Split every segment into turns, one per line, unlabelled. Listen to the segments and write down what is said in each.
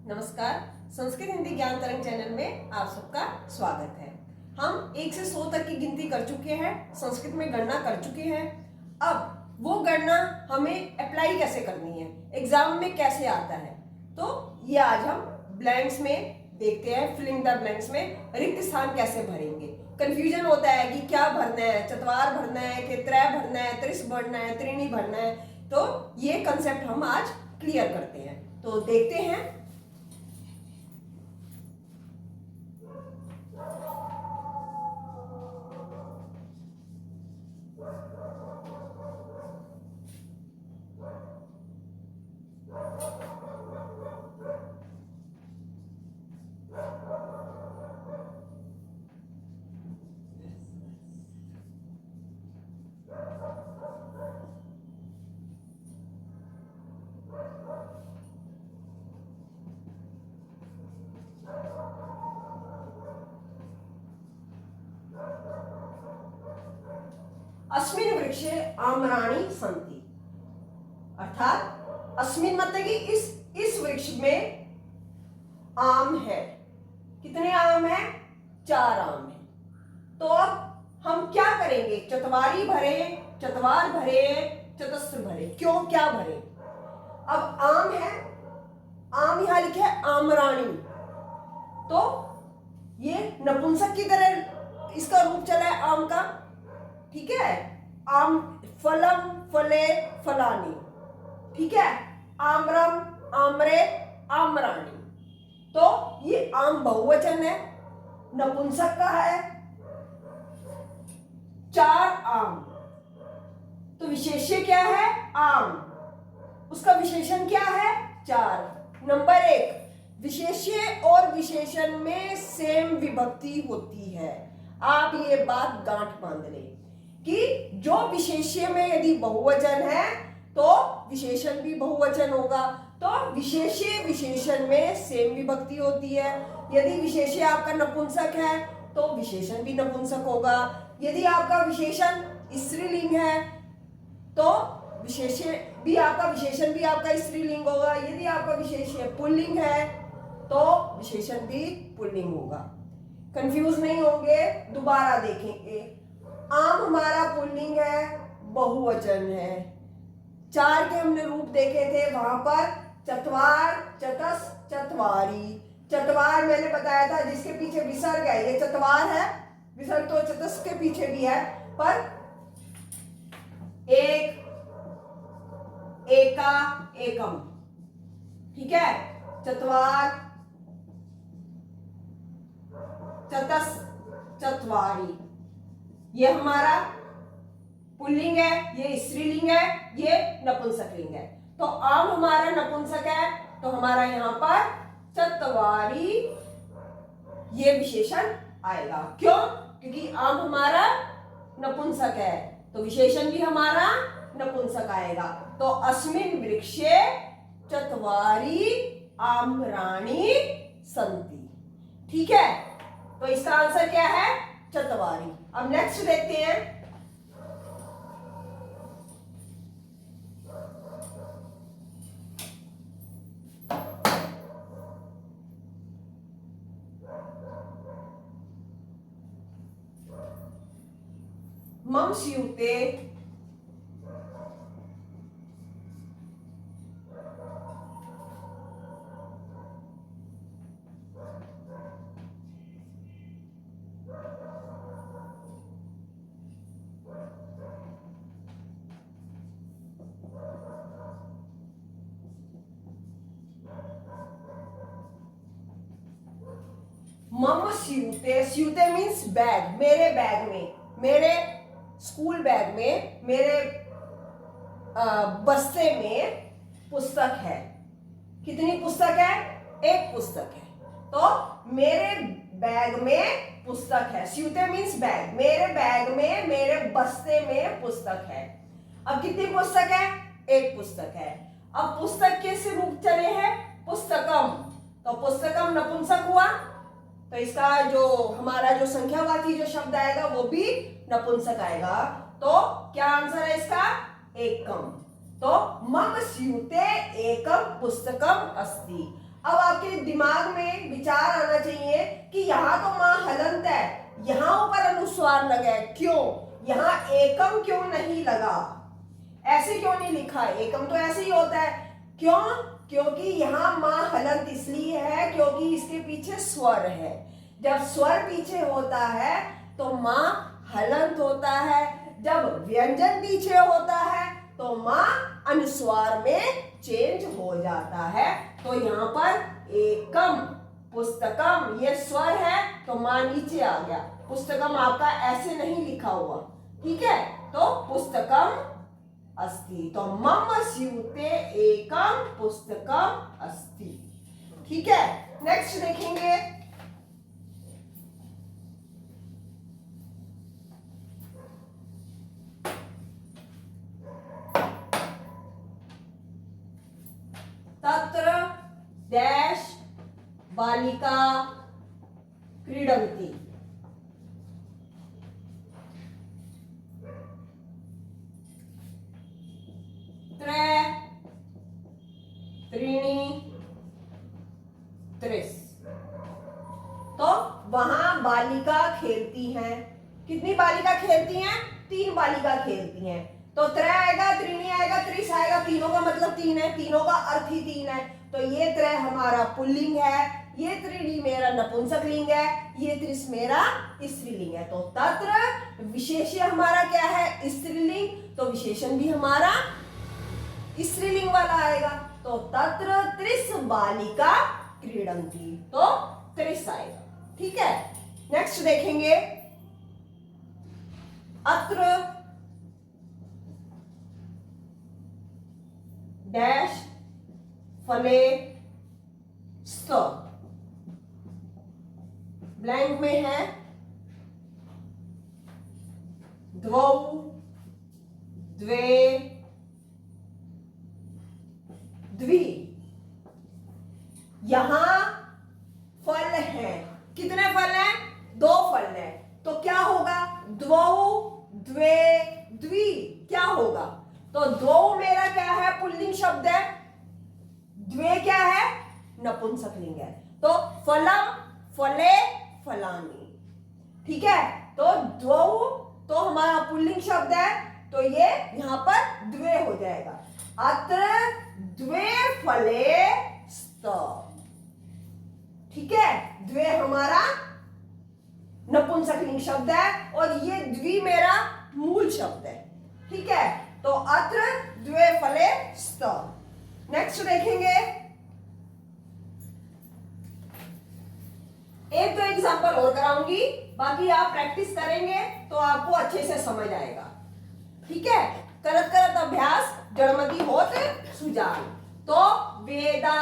नमस्कार। संस्कृत हिंदी ज्ञान तरंग चैनल में आप सबका स्वागत है। हम 1 से 100 तक की गिनती कर चुके हैं, संस्कृत में गणना कर चुके हैं। अब वो गणना हमें अप्लाई कैसे करनी है, एग्जाम में कैसे आता है, तो ये आज हम ब्लैंक्स में देखते हैं। फिलिंग द ब्लैंक्स में रिक्त स्थान कैसे भरेंगे। कंफ्यूजन होता है कि क्या भरना है, चत्वार भरना है कि त्रय भरना है, त्रिश भरना है, त्रीणी भरना है। तो ये कंसेप्ट हम आज क्लियर करते हैं। तो देखते हैं। अस्मिन् वृक्षे आम्राणि सन्ति, अर्थात अस्मिन् मतलब कि इस वृक्ष में आम है। कितने आम है? 4 आम है। तो अब हम क्या करेंगे? चतवारी भरे, चतवार भरे, चतस्र भरे। क्यों क्या भरे? अब आम है, आम यहां लिखे है आम्राणि, तो ये नपुंसक की तरह इसका रूप चला है आम का। ठीक है, आम फलम फले फलानी। ठीक है, आम्रम आम्रे आम्राणी। तो ये आम बहुवचन है, नपुंसक का है। 4 आम, तो विशेष्य क्या है? आम। उसका विशेषण क्या है? 4। नंबर 1, विशेष्य और विशेषण में सेम विभक्ति होती है। आप ये बात गांठ बांध लें कि जो विशेष्य में यदि बहुवचन है तो विशेषण भी बहुवचन होगा। तो विशेष्य विशेषण में सेम विभक्ति होती है। यदि विशेष्य आपका नपुंसक है तो विशेषण भी नपुंसक होगा। यदि आपका विशेषण स्त्रीलिंग है तो विशेषण भी आपका स्त्रीलिंग होगा। यदि आपका विशेष्य पुल्लिंग है तो विशेषण भी पुल्लिंग होगा। कंफ्यूज नहीं होंगे, दोबारा देखेंगे। आम हमारा पुल्लिंग है, बहुवचन है। 4 के हमने रूप देखे थे, वहां पर चत्वार, चतस, चत्वारी। चत्वार मैंने बताया था जिसके पीछे विसर्ग है, ये चत्वार है। विसर्ग तो चतस के पीछे भी है, पर एक, एका, एकम। ठीक है, चत्वार, चतस, चत्वारी। ये हमारा पुल्लिंग है, ये स्त्रीलिंग है, ये नपुंसकलिंग है। तो आम हमारा नपुंसक है, तो हमारा यहां पर चत्वारी ये विशेषण आएगा। क्यों? क्योंकि आम हमारा नपुंसक है, तो विशेषण भी हमारा नपुंसक आएगा। तो अस्मिन् वृक्षे चत्वारी आम्राणि सन्ति। ठीक है, तो इसका आंसर क्या है? चत्वारी। अब नेक्स्ट देखते हैं। मम स्यूते मम स्यूते, स्यूते मीन्स बैग, मेरे बैग में, मेरे स्कूल बैग में, मेरे बस्ते में पुस्तक है। कितनी पुस्तक है? 1 पुस्तक है। तो मेरे बैग में पुस्तक है। स्यूते मीन्स बैग, मेरे बैग में, मेरे बस्ते में पुस्तक है। अब कितनी पुस्तक है? 1 पुस्तक है। अब पुस्तक के से रूप चले हैं पुस्तकम, तो पुस्तकम नपुंसक हुआ, तो इसका जो हमारा जो संख्यावाची जो शब्द आएगा वो भी नपुंसक आएगा। तो क्या आंसर है इसका? एकम। तो मम स्यूते एकम पुस्तकम अस्ति। अब आपके दिमाग में विचार आना चाहिए कि यहाँ तो माँ हलंत है, यहाँ ऊपर अनुस्वार लगा है, क्यों? यहाँ एकम क्यों नहीं लगा? ऐसे क्यों नहीं लिखा? एकम तो ऐसे ही होता है। क्यों? क्योंकि यहाँ माँ हलंत इसलिए है क्योंकि इसके पीछे स्वर है। जब स्वर पीछे होता है तो माँ हलंत होता है, जब व्यंजन पीछे होता है तो माँ अनुस्वार में चेंज हो जाता है। तो यहाँ पर एकम, पुस्तकम, ये स्वर है तो माँ नीचे आ गया। पुस्तकम आपका ऐसे नहीं लिखा हुआ, ठीक है? तो पुस्तकम अस्ति, तो मम स्यूते एकम पुस्तकम अस्ति, ठीक है? नेक्स्ट देखेंगे, तत्र डैश बालिका क्रीडन्ति। त्रै त्रीणि त्रिस। तो वहां बालिका खेलती हैं। कितनी बालिका खेलती हैं? 3 बालिका खेलती हैं। तो त्रै आएगा, त्रीणि आएगा, त्रिस आएगा। तीनों का मतलब 3 है, तीनों का अर्थ ही 3 है। तो ये त्रै हमारा पुल्लिंग है, ये त्रीणि मेरा नपुंसकलिंग है, ये त्रिस मेरा स्त्रीलिंग है। तो तत्र विशेष्य हमारा क्या है? स्त्रीलिंग, तो विशेषण भी हमारा स्त्रीलिंग वाला आएगा। तो तत्र त्रिस बालिका क्रीडन्ति, तो त्रिस आएगा, ठीक है? नेक्स्ट देखेंगे, अत्र डैश फले स्त। ब्लैंक में है द्वौ द्वे द्वि। यहां फल है, कितने फल हैं? 2 फल हैं। तो क्या होगा? द्वौ द्वे द्वि, क्या होगा? तो द्वौ मेरा क्या है? पुल्लिंग शब्द है। द्वे क्या है? नपुंसकलिंग है। तो फलम फले फलानि, ठीक है? तो द्वौ तो हमारा पुल्लिंग शब्द है, तो ये यहां पर द्वे हो जाएगा। अत्र द्वे फले स्त, ठीक है? द्वे हमारा नपुंसकलिंग शब्द है और ये द्वि मेरा मूल शब्द है, ठीक है? तो अत्र द्वे फले स्त। नेक्स्ट देखेंगे, एक दो एग्जांपल और कराऊंगी, बाकी आप प्रैक्टिस करेंगे तो आपको अच्छे से समझ आएगा, ठीक है? करत करत अभ्यास जड़मति होत सुजान। तो वेदा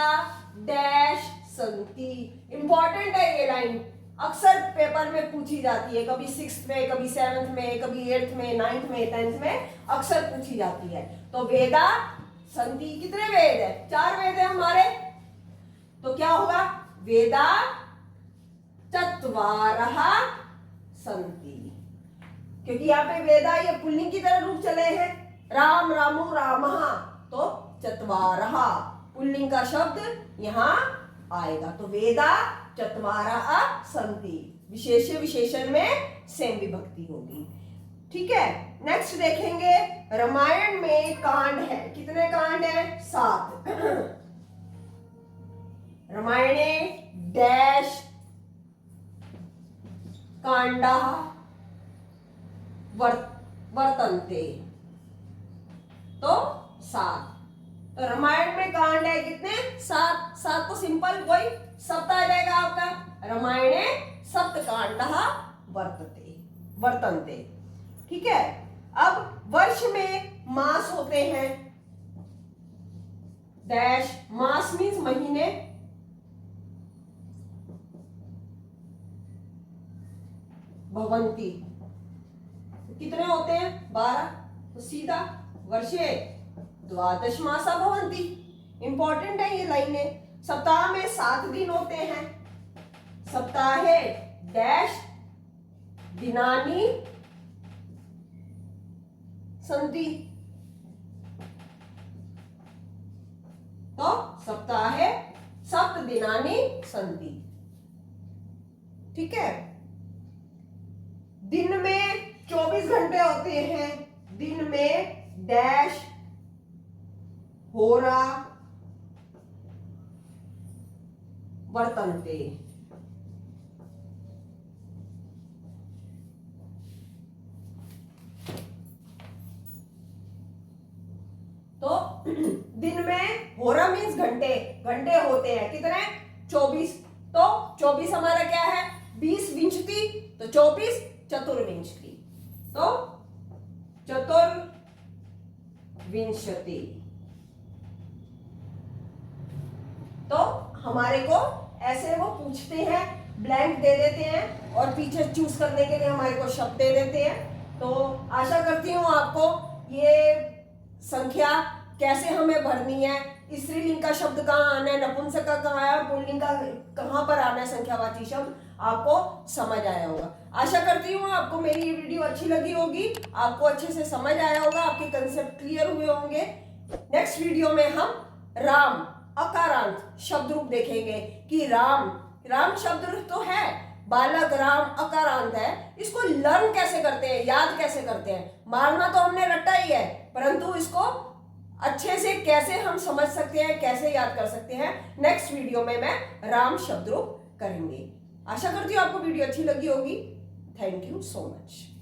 डैश संति, इंपॉर्टेंट है ये लाइन, अक्सर पेपर में पूछी जाती है, कभी 6th में, कभी 7th में, कभी 8th में, 9th में, 10th में अक्सर पूछी जाती है। तो वेदा संति, कितने वेद है? 4 वेद है हमारे। तो क्या होगा? वेदा चत्वारः संति, क्योंकि यहाँ पे वेदा ये पुल्लिंग की तरह रूप चले हैं। राम रामो रामः, तो चत्वारः पुल्लिंग का शब्द यहाँ आएगा। तो वेदा चत्वारः संति, विशेष्य विशेषण में सेम विभक्ति होगी, ठीक है? नेक्स्ट देखेंगे, रामायण में कांड है, कितने कांड है? 7। रामायणे डैश कांडाः वर्तन्ते, तो 7। तो रामायण में कांड है कितने? 7। 7 तो सिंपल वही सप्त आ जाएगा आपका। रामायणे सप्तकांडः वर्तन्ते, ठीक है? अब वर्ष में मास होते हैं, डैश मास मीन्स महीने, भवंती, कितने होते हैं? 12। तो सीधा वर्षे द्वादश मासा भवंती। इंपॉर्टेंट है ये लाइनें। सप्ताह में 7 दिन होते हैं। सप्ताहे डैश दिनानि संति, तो सप्ताहे सप्त दिनानि सन्ति। ठीक है, दिन में 24 घंटे होते हैं, दिन में डैश होरा वर्तन्ते। तो दिन में होरा मीन्स घंटे, घंटे होते हैं कितने 24। तो 24 हमारा क्या है 20 विंशति, तो 24 चतुर्विंशति, तो चतुर्विंशति। तो हमारे को ऐसे वो पूछते हैं, ब्लैंक दे देते हैं और पीछे चूज करने के लिए हमारे को शब्द दे देते हैं। तो आशा करती हूँ आपको ये संख्या कैसे हमें भरनी है, स्त्रीलिंग का शब्द कहाँ आना है, नपुंसक का कहाँ है और पुल्लिंग का कहाँ पर आना है, संख्यावाची शब्द आपको समझ आया होगा। आशा करती हूँ आपको मेरी ये वीडियो अच्छी लगी होगी, आपको अच्छे से समझ आया होगा, आपके कंसेप्ट क्लियर हुए होंगे। नेक्स्ट वीडियो में हम राम अकारांत शब्द रूप देखेंगे कि राम, राम शब्द रूप तो है, बालक राम अकारांत है, इसको लर्न कैसे करते हैं, याद कैसे करते हैं। मारना तो हमने रट्टा ही है, परंतु इसको अच्छे से कैसे हम समझ सकते हैं, कैसे याद कर सकते हैं, नेक्स्ट वीडियो में मैं राम शब्द रूप करेंगे। आशा करती हूँ आपको वीडियो अच्छी लगी होगी। Thank you so much.